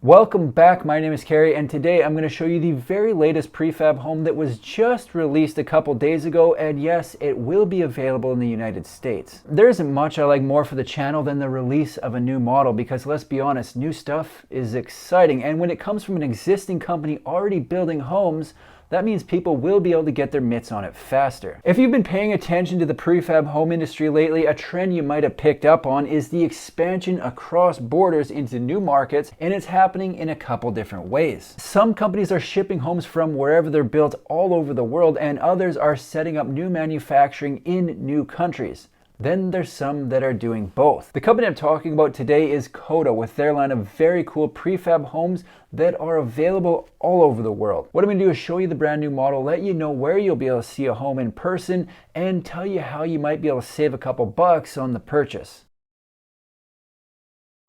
Welcome back, my name is Carrie, and today I'm going to show you the very latest prefab home that was just released a couple days ago, and yes, it will be available in the United States. There isn't much I like more for the channel than the release of a new model because, let's be honest, new stuff is exciting, and when it comes from an existing company already building homes, that means people will be able to get their mitts on it faster. If you've been paying attention to the prefab home industry lately, a trend you might have picked up on is the expansion across borders into new markets, and it's happening in a couple different ways. Some companies are shipping homes from wherever they're built all over the world, and others are setting up new manufacturing in new countries. Then there's some that are doing both. The company I'm talking about today is Koda, with their line of very cool prefab homes that are available all over the world. What I'm going to do is show you the brand new model, let you know where you'll be able to see a home in person, and tell you how you might be able to save a couple bucks on the purchase.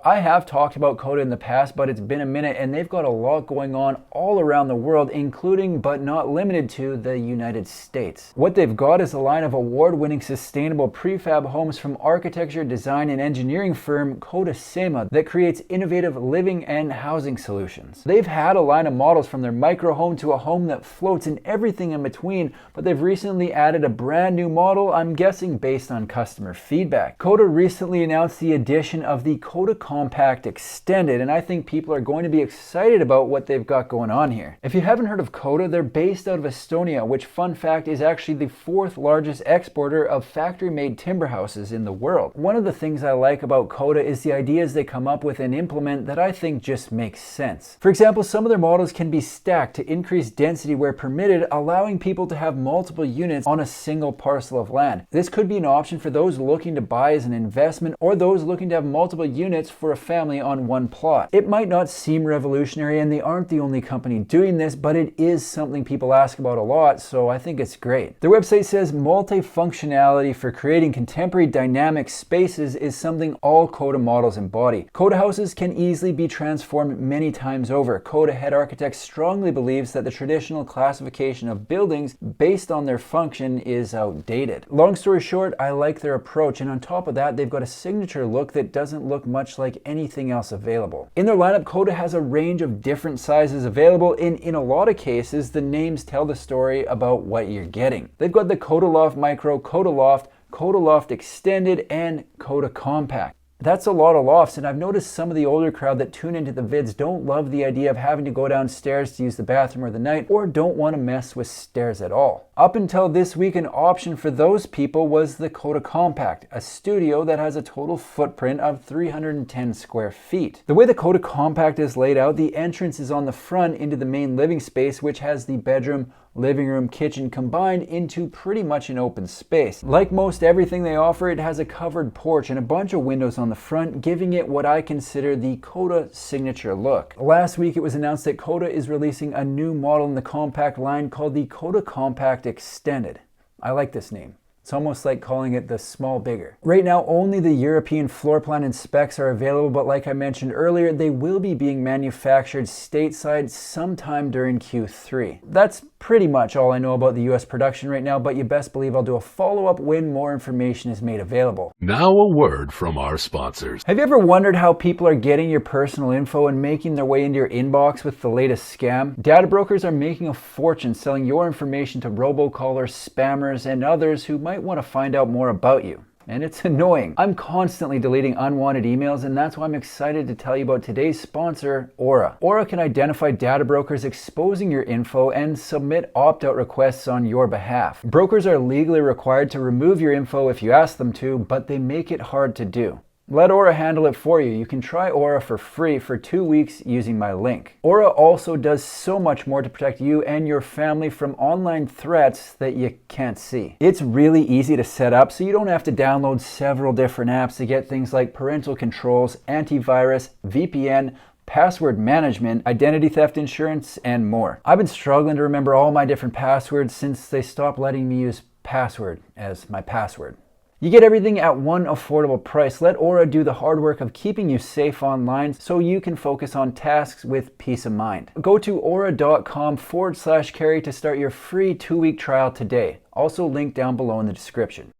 I have talked about Koda in the past, but it's been a minute and they've got a lot going on all around the world, including but not limited to the United States. What they've got is a line of award-winning sustainable prefab homes from architecture, design, and engineering firm Kodasema that creates innovative living and housing solutions. They've had a line of models from their micro home to a home that floats and everything in between, but they've recently added a brand new model, I'm guessing based on customer feedback. Koda recently announced the addition of the Koda Compact Extended, and I think people are going to be excited about what they've got going on here. If you haven't heard of Koda, they're based out of Estonia, which, fun fact, is actually the fourth largest exporter of factory-made timber houses in the world. One of the things I like about Koda is the ideas they come up with and implement that I think just makes sense. For example, some of their models can be stacked to increase density where permitted, allowing people to have multiple units on a single parcel of land. This could be an option for those looking to buy as an investment or those looking to have multiple units for a family on one plot. It might not seem revolutionary, and they aren't the only company doing this, but it is something people ask about a lot, so I think it's great. Their website says multifunctionality for creating contemporary dynamic spaces is something all Koda models embody. Koda houses can easily be transformed many times over. Koda head architect strongly believes that the traditional classification of buildings based on their function is outdated. Long story short, I like their approach, and on top of that, they've got a signature look that doesn't look much like anything else available. In their lineup, Koda has a range of different sizes available, and in a lot of cases, the names tell the story about what you're getting. They've got the Koda Loft Micro, Koda Loft Extended, and Koda Compact. That's a lot of lofts, and I've noticed some of the older crowd that tune into the vids don't love the idea of having to go downstairs to use the bathroom or the night, or don't want to mess with stairs at all. Up until this week, an option for those people was the Koda Compact, a studio that has a total footprint of 310 square feet. The way the Koda Compact is laid out, the entrance is on the front into the main living space, which has the bedroom, living room, kitchen combined into pretty much an open space. Like most everything they offer, it has a covered porch and a bunch of windows on the front, giving it what I consider the Koda signature look. Last week it was announced that Koda is releasing a new model in the compact line called the Koda Compact Extended. I like this name. It's almost like calling it the small bigger. Right now, only the European floor plan and specs are available, but like I mentioned earlier, they will be being manufactured stateside sometime during Q3. That's pretty much all I know about the US production right now, but you best believe I'll do a follow-up when more information is made available. Now a word from our sponsors. Have you ever wondered how people are getting your personal info and making their way into your inbox with the latest scam? Data brokers are making a fortune selling your information to robocallers, spammers, and others who might want to find out more about you. And it's annoying. I'm constantly deleting unwanted emails, and that's why I'm excited to tell you about today's sponsor, Aura. Aura can identify data brokers exposing your info and submit opt-out requests on your behalf. Brokers are legally required to remove your info if you ask them to, but they make it hard to do. Let Aura handle it for you. You can try Aura for free for 2 weeks using my link. Aura also does so much more to protect you and your family from online threats that you can't see. It's really easy to set up, so you don't have to download several different apps to get things like parental controls, antivirus, VPN, password management, identity theft insurance, and more. I've been struggling to remember all my different passwords since they stopped letting me use password as my password. You get everything at one affordable price. Let Aura do the hard work of keeping you safe online so you can focus on tasks with peace of mind. Go to aura.com/carry to start your free 2-week trial today. Also linked down below in the description.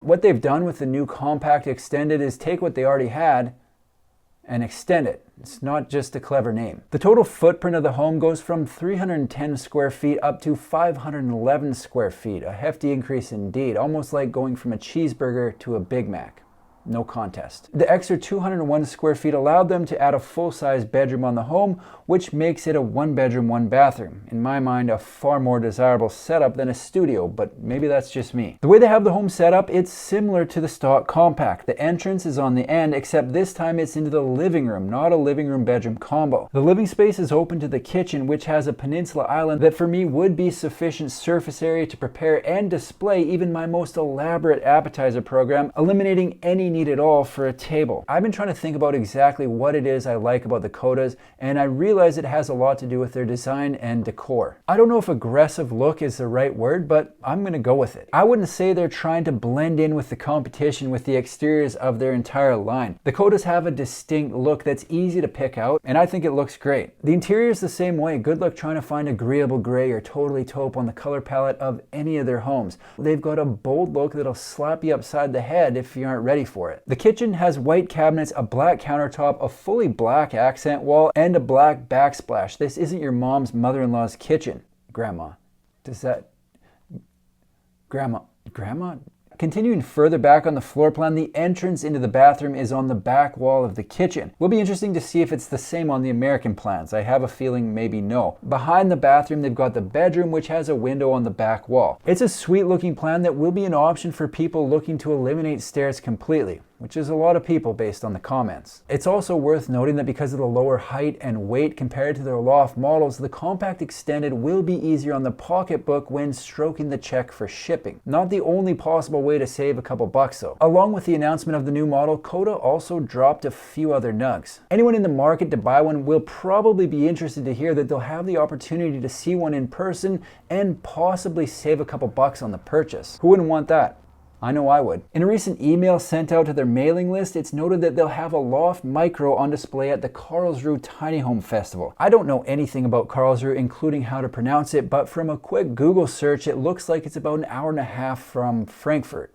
What they've done with the new Compact Extended is take what they already had and extend it. It's not just a clever name. The total footprint of the home goes from 310 square feet up to 511 square feet. A hefty increase indeed, almost like going from a cheeseburger to a Big Mac. No contest. The extra 201 square feet allowed them to add a full-size bedroom on the home, which makes it a 1-bedroom, 1-bathroom. In my mind, a far more desirable setup than a studio, but maybe that's just me. The way they have the home set up, it's similar to the stock compact. The entrance is on the end, except this time it's into the living room, not a living room bedroom combo. The living space is open to the kitchen, which has a peninsula island that for me would be sufficient surface area to prepare and display even my most elaborate appetizer program, eliminating any need at all for a table. I've been trying to think about exactly what it is I like about the Kodas, and I realize it has a lot to do with their design and decor. I don't know if aggressive look is the right word, but I'm gonna go with it. I wouldn't say they're trying to blend in with the competition with the exteriors of their entire line. The Kodas have a distinct look that's easy to pick out, and I think it looks great. The interior is the same way. Good luck trying to find agreeable gray or totally taupe on the color palette of any of their homes. They've got a bold look that'll slap you upside the head if you aren't ready for it. The kitchen has white cabinets, a black countertop, a fully black accent wall, and a black backsplash. This isn't your mom's mother-in-law's kitchen. Grandma. Does that... Grandma? Continuing further back on the floor plan, the entrance into the bathroom is on the back wall of the kitchen. Will be interesting to see if it's the same on the American plans. I have a feeling maybe no. Behind the bathroom, they've got the bedroom, which has a window on the back wall. It's a sweet looking plan that will be an option for people looking to eliminate stairs completely, which is a lot of people based on the comments. It's also worth noting that because of the lower height and weight compared to their loft models, the compact extended will be easier on the pocketbook when stroking the check for shipping. Not the only possible way to save a couple bucks though. Along with the announcement of the new model, Koda also dropped a few other nugs. Anyone in the market to buy one will probably be interested to hear that they'll have the opportunity to see one in person and possibly save a couple bucks on the purchase. Who wouldn't want that? I know I would. In a recent email sent out to their mailing list, it's noted that they'll have a loft micro on display at the Karlsruhe Tiny Home Festival. I don't know anything about Karlsruhe, including how to pronounce it, but from a quick Google search, it looks like it's about an hour and a half from Frankfurt,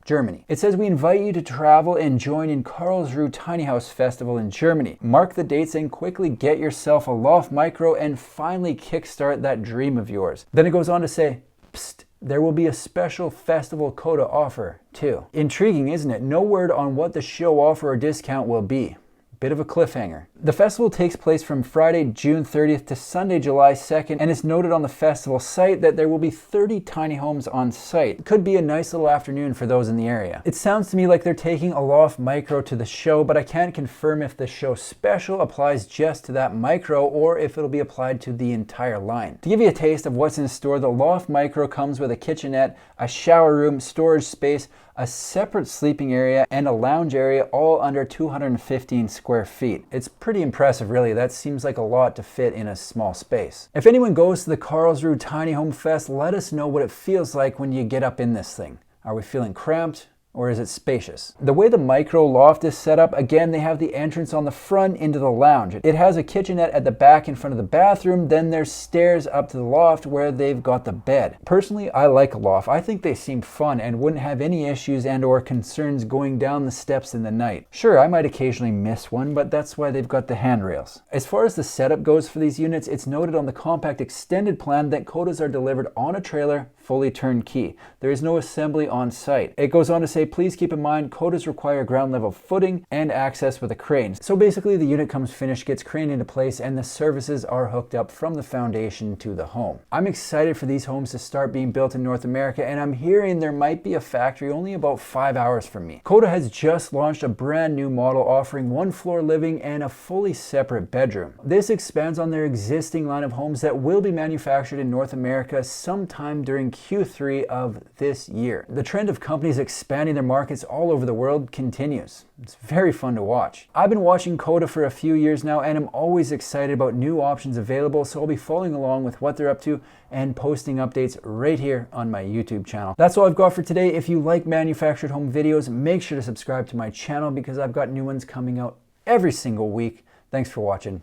Germany. It says we invite you to travel and join in Karlsruhe Tiny House Festival in Germany. Mark the dates and quickly get yourself a loft micro and finally kickstart that dream of yours. Then it goes on to say, psst, there will be a special festival Koda offer too. Intriguing, isn't it? No word on what the show offer or discount will be. Bit of a cliffhanger. The festival takes place from Friday, June 30th to Sunday, July 2nd, and it's noted on the festival site that there will be 30 tiny homes on site. Could be a nice little afternoon for those in the area. It sounds to me like they're taking a loft micro to the show, but I can't confirm if the show special applies just to that micro or if it'll be applied to the entire line. To give you a taste of what's in store, the loft micro comes with a kitchenette, a shower room, storage space, a separate sleeping area, and a lounge area, all under 215 square feet. It's pretty impressive, really. That seems like a lot to fit in a small space. If anyone goes to the Karlsruhe Tiny Home Fest, let us know what it feels like when you get up in this thing. Are we feeling cramped? Or is it spacious? The way the micro loft is set up, again, they have the entrance on the front into the lounge. It has a kitchenette at the back in front of the bathroom, then there's stairs up to the loft where they've got the bed. Personally, I like a loft. I think they seem fun and wouldn't have any issues and or concerns going down the steps in the night. Sure, I might occasionally miss one, but that's why they've got the handrails. As far as the setup goes for these units, it's noted on the compact extended plan that Kodas are delivered on a trailer, fully turnkey. There is no assembly on site. It goes on to say, please keep in mind, Kodas require ground level footing and access with a crane. So basically the unit comes finished, gets craned into place, and the services are hooked up from the foundation to the home. I'm excited for these homes to start being built in North America, and I'm hearing there might be a factory only about 5 hours from me. Koda has just launched a brand new model offering 1-floor living and a fully separate bedroom. This expands on their existing line of homes that will be manufactured in North America sometime during Q3 of this year. The trend of companies expanding their markets all over the world continues. It's very fun to watch. I've been watching Koda for a few years now, and I'm always excited about new options available, so I'll be following along with what they're up to and posting updates right here on my YouTube channel. That's all I've got for today. If you like manufactured home videos, make sure to subscribe to my channel because I've got new ones coming out every single week. Thanks for watching.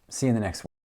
See you in the next one.